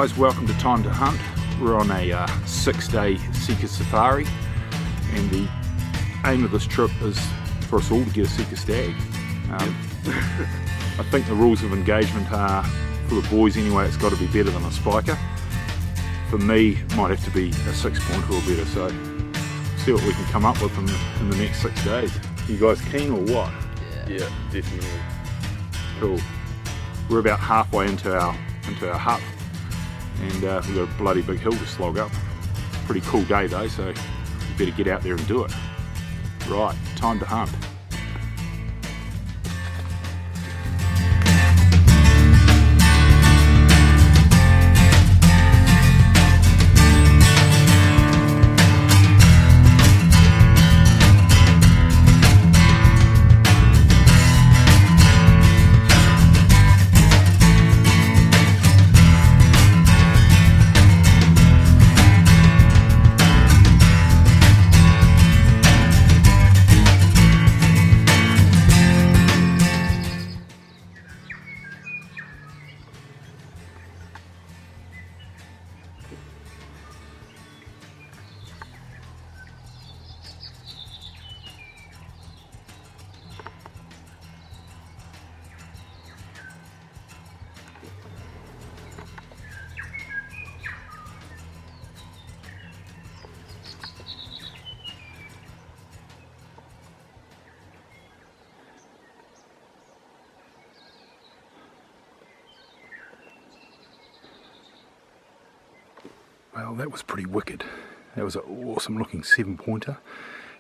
guys, welcome to Time to Hunt. We're on a 6-day Sika safari, and the aim of this trip is for us all to get a Sika stag. I think the rules of engagement are, for the boys anyway, it's got to be better than a spiker. For me, it might have to be a 6-pointer or better, so see what we can come up with in the next 6 days. You guys keen or what? Yeah, definitely. Cool. We're about halfway into our hut, and we've got a bloody big hill to slog up. Pretty cool day though, so you better get out there and do it. Right, time to hunt. Well, that was pretty wicked. That was an awesome looking 7-pointer.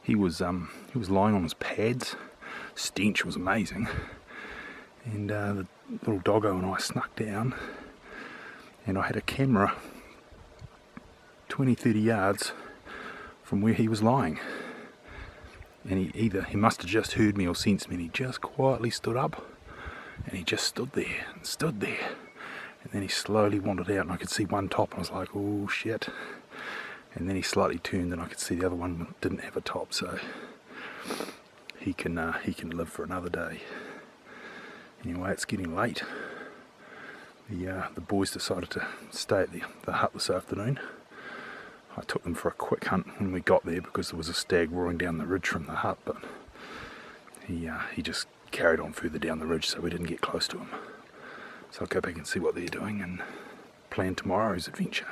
He was lying on his pads. Stench was amazing. And the little doggo and I snuck down, and I had a camera 20-30 yards from where he was lying. And he must have just heard me or sensed me, and he just quietly stood up, and he just stood there and stood there. And then he slowly wandered out, and I could see one top, and I was like, oh shit. And then he slightly turned, and I could see the other one didn't have a top, so he can live for another day. Anyway, it's getting late. The boys decided to stay at the hut this afternoon. I took them for a quick hunt when we got there because there was a stag roaring down the ridge from the hut, but he just carried on further down the ridge, so we didn't get close to him. So I'll go back and see what they're doing and plan tomorrow's adventure.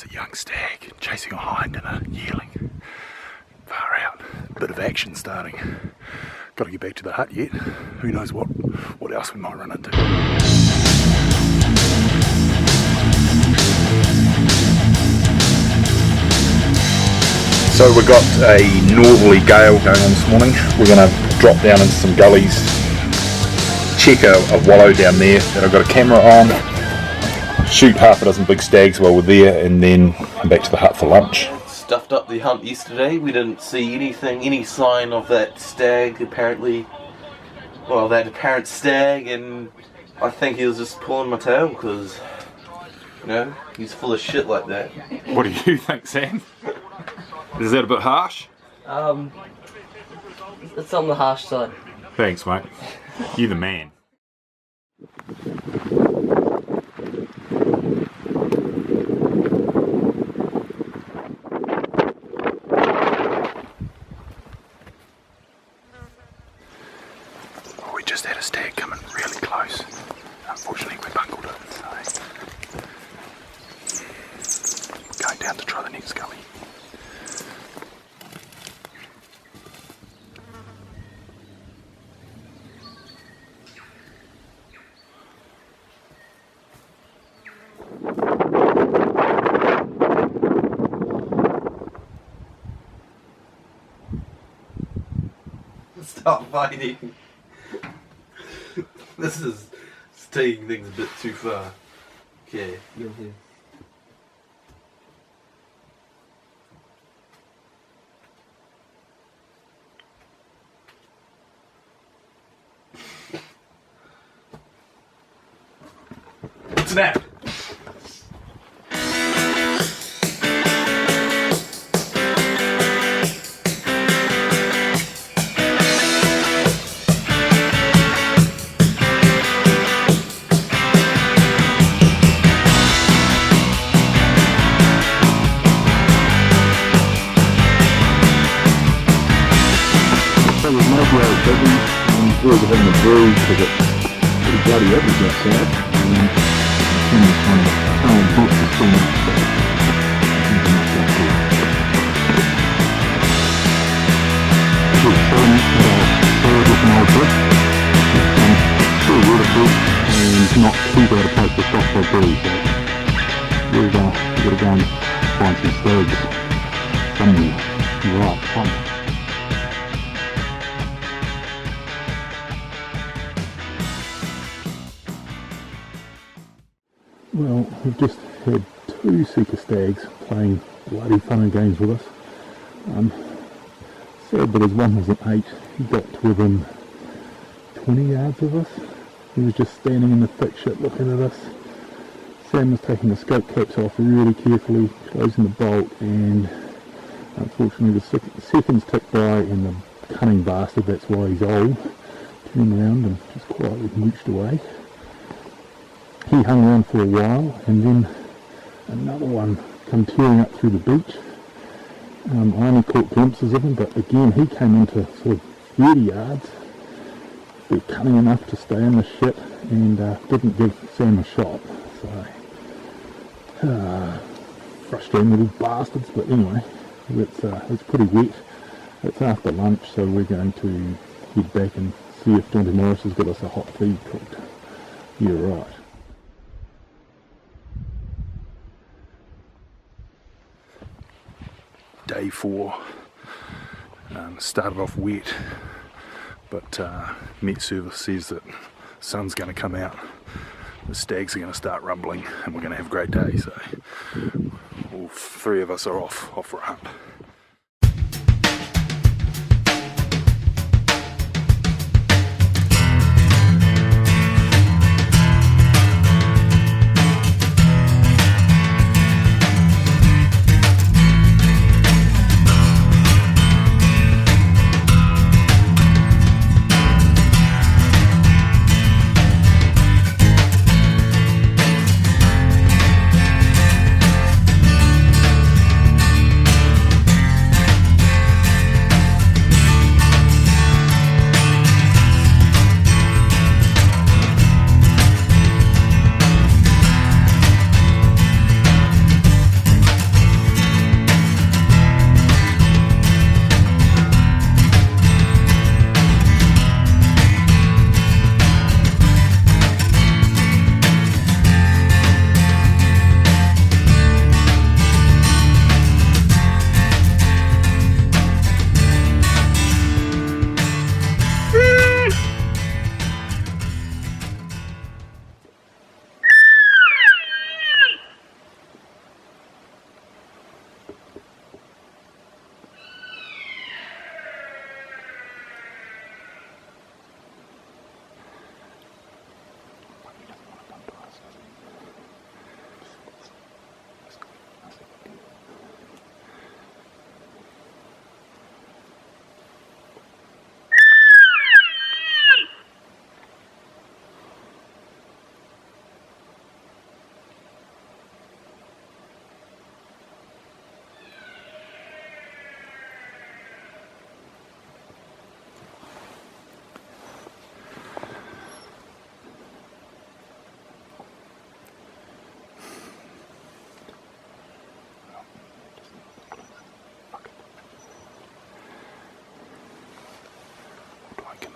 A young stag chasing a hind and a yearling. Far out. Bit of action starting. Got to get back to the hut yet. Who knows what else we might run into. So we've got a northerly gale going on this morning. We're going to drop down into some gullies, check a wallow down there that I've got a camera on, shoot half a dozen big stags while we're there, and then come back to the hut for lunch. Stuffed up the hunt yesterday. We didn't see any sign of that stag apparently. Well, that apparent stag, and I think he was just pulling my tail because, you know, he's full of shit like that. What do you think, Sam? Is that a bit harsh? It's on the harsh side. Thanks, mate. You're the man. We just had a stag coming really close. Unfortunately, we bungled it, so going down to try the next gully. Stop fighting. This is taking things a bit too far. Okay. Snap! It was my blood, but we were having a breeze because it's pretty bloody ugly outside. And it's kind of throwing books is too much, so I think I'm not good. Just showing it that I'll share with an old book. It's still waterproof and not too bad a place to stop for a breeze, so we've got to go and find some stags somewhere. Right, come. Well, we've just had two Sika stags playing bloody fun and games with us. Sad that his one was an 8. He got to within 20 yards of us. He was just standing in the thick shit looking at us. Sam was taking the scope caps off really carefully, closing the bolt, and unfortunately the seconds ticked by and the cunning bastard, that's why he's old, turned around and just quietly mooched away. He hung around for a while, and then another one come tearing up through the beach. I only caught glimpses of him, but again he came into sort of 30 yards. They're cunning enough to stay in the shit and didn't give Sam a shot. So frustrating little bastards, but anyway, it's pretty wet. It's after lunch, so we're going to head back and see if Jonty Morris has got us a hot feed cooked. Yeah, right. Day 4, started off wet, but Met Service says that the sun's going to come out, the stags are going to start rumbling, and we're going to have a great day. So all 3 of us are off for a hunt.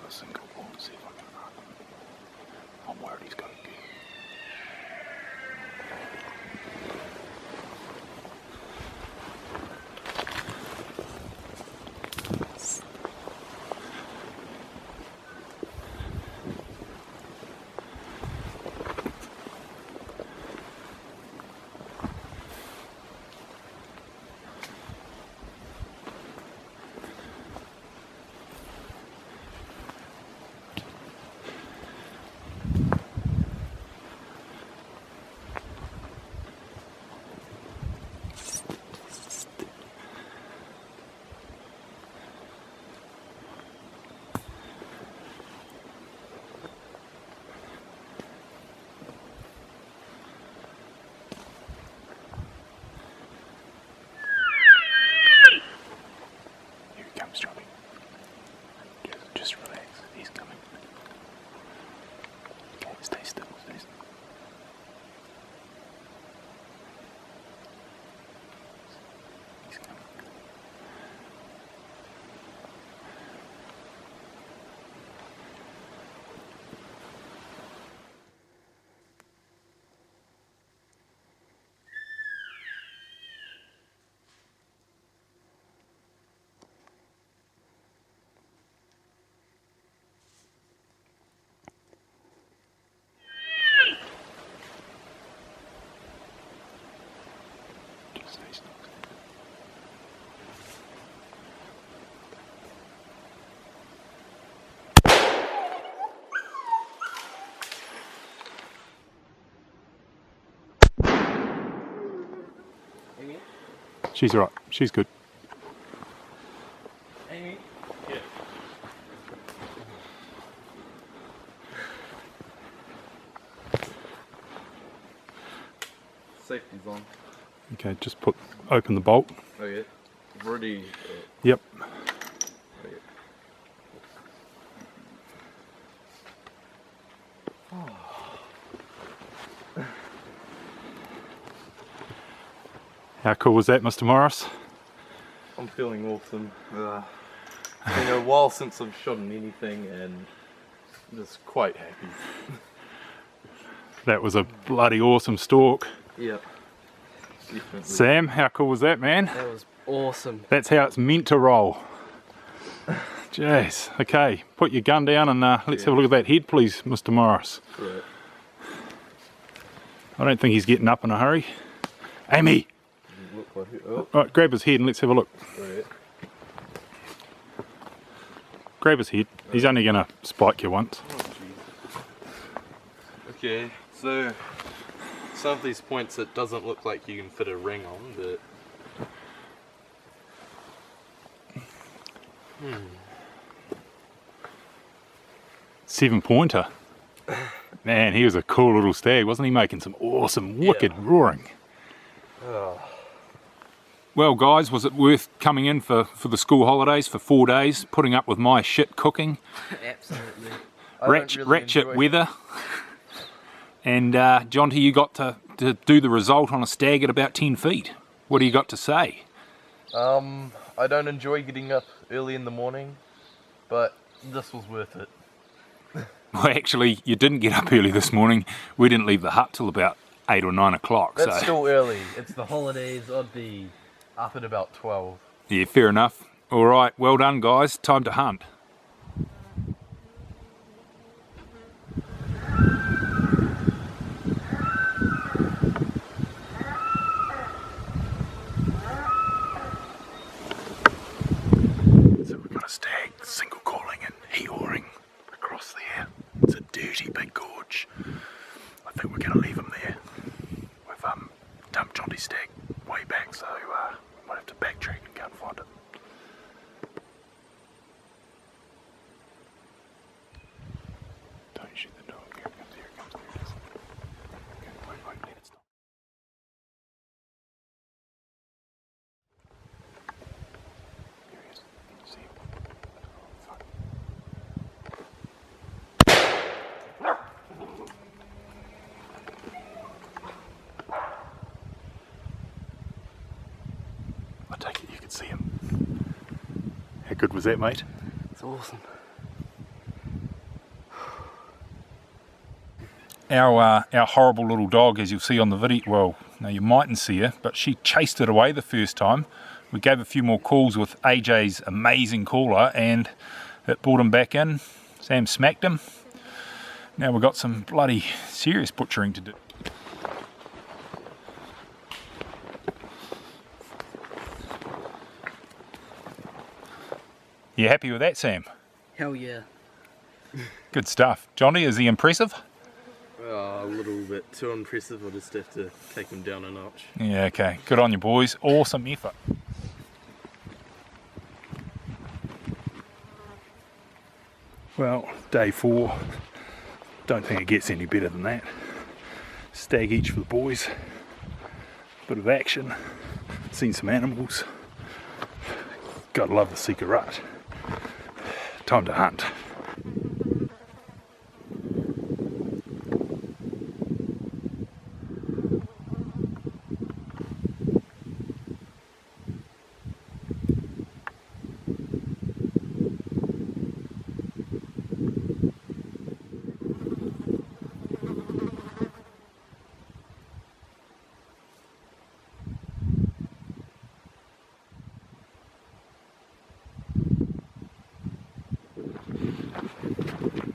Single ball and see if I can run. I'm worried he's got a gear. She's alright. She's good. Amy? Yeah. Safety's on. Okay, just open the bolt. Oh yeah. Ready. Yep. How cool was that, Mr. Morris? I'm feeling awesome. It's been a while since I've shot anything and just quite happy. That was a bloody awesome stalk. Yep. Definitely. Sam, how cool was that, man? That was awesome. That's how it's meant to roll. Jeez. Okay, put your gun down and let's have a look at that head, please, Mr. Morris. Right. I don't think he's getting up in a hurry. Amy! Right, grab his head and let's have a look. Right. Grab his head. He's only going to spike you once. Okay, so some of these points it doesn't look like you can fit a ring on, but 7-pointer. Man, he was a cool little stag, wasn't he? Making some awesome, wicked roaring. Well, guys, was it worth coming in for the school holidays for 4 days, putting up with my shit cooking? Absolutely. Ratchet weather. And Jonty, you got to do the result on a stag at about 10 feet. What do you got to say? I don't enjoy getting up early in the morning, but this was worth it. Well, actually, you didn't get up early this morning. We didn't leave the hut till about 8 or 9 o'clock. That's so still early. It's the holidays. I'd be up at about 12. yeah, fair enough. All right, well done, guys. Time to hunt. So we've got a stag single calling and he-oaring across there. It's a dirty big gorge. I think we're going to leave him there. We've dumped Jonty's stag way back, so might have to backtrack and go and find it. Don't shoot the dog. Here it comes, here it comes, there it is. Okay, wait, let it stop. Here he is. Can you see him? Fuck. I take it you could see him. How good was that, mate? It's awesome. Our horrible little dog, as you'll see on the video, well, no, you mightn't see her, but she chased it away the first time. We gave a few more calls with AJ's amazing caller, and it brought him back in. Sam smacked him. Now we've got some bloody serious butchering to do. You happy with that, Sam? Hell yeah. Good stuff. Johnny, is he impressive? A little bit too impressive. I'll just have to take him down a notch. Yeah, okay. Good on you, boys. Awesome effort. Well, day 4. Don't think it gets any better than that. Stag each for the boys. Bit of action. Seen some animals. Gotta love the Sika rut. Time to hunt.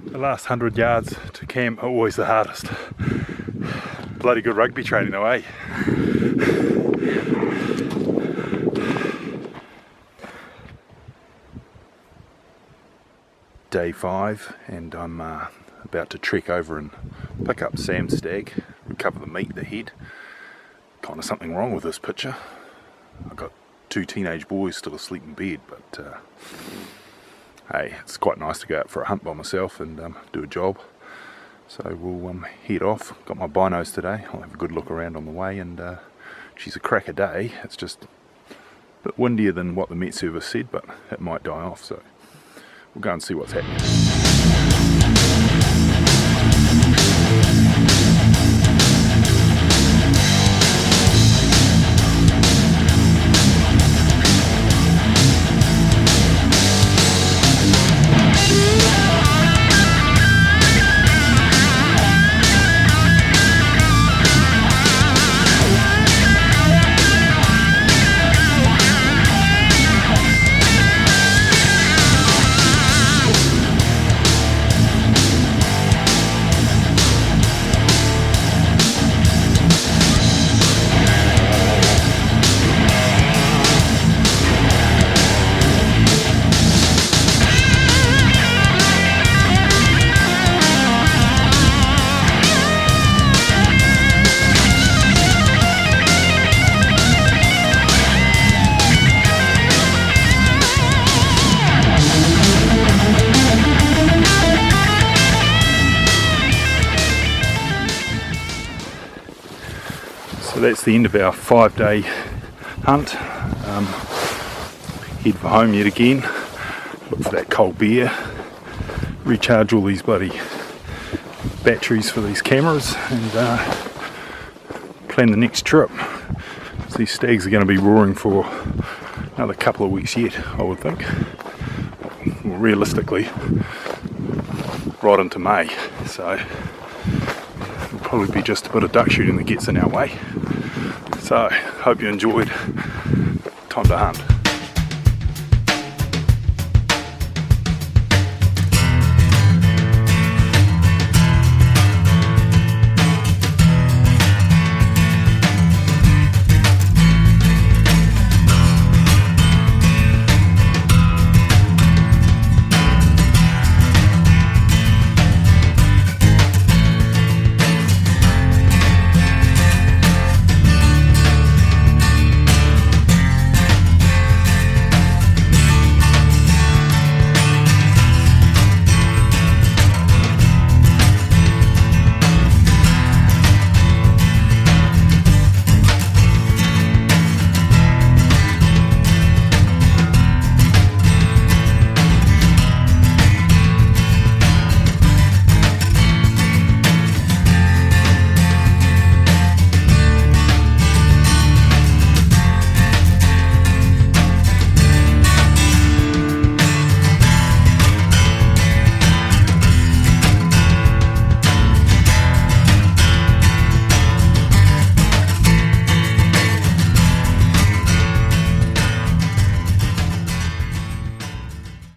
The last 100 yards to camp are always the hardest. Bloody good rugby training though, eh? Day 5, and I'm about to trek over and pick up Sam's stag, recover the meat, the head. Kind of something wrong with this picture. I've got 2 teenage boys still asleep in bed, but hey, it's quite nice to go out for a hunt by myself and do a job. So we'll head off. Got my binos today. I'll have a good look around on the way, and she's a cracker day. It's just a bit windier than what the Met Service said, but it might die off, so we'll go and see what's happening. So that's the end of our 5-day hunt. Head for home yet again. Look for that cold beer. Recharge all these bloody batteries for these cameras and plan the next trip. So these stags are going to be roaring for another couple of weeks yet, I would think. Well, realistically, right into May. So it'll probably be just a bit of duck shooting that gets in our way. So, hope you enjoyed. Time to hunt.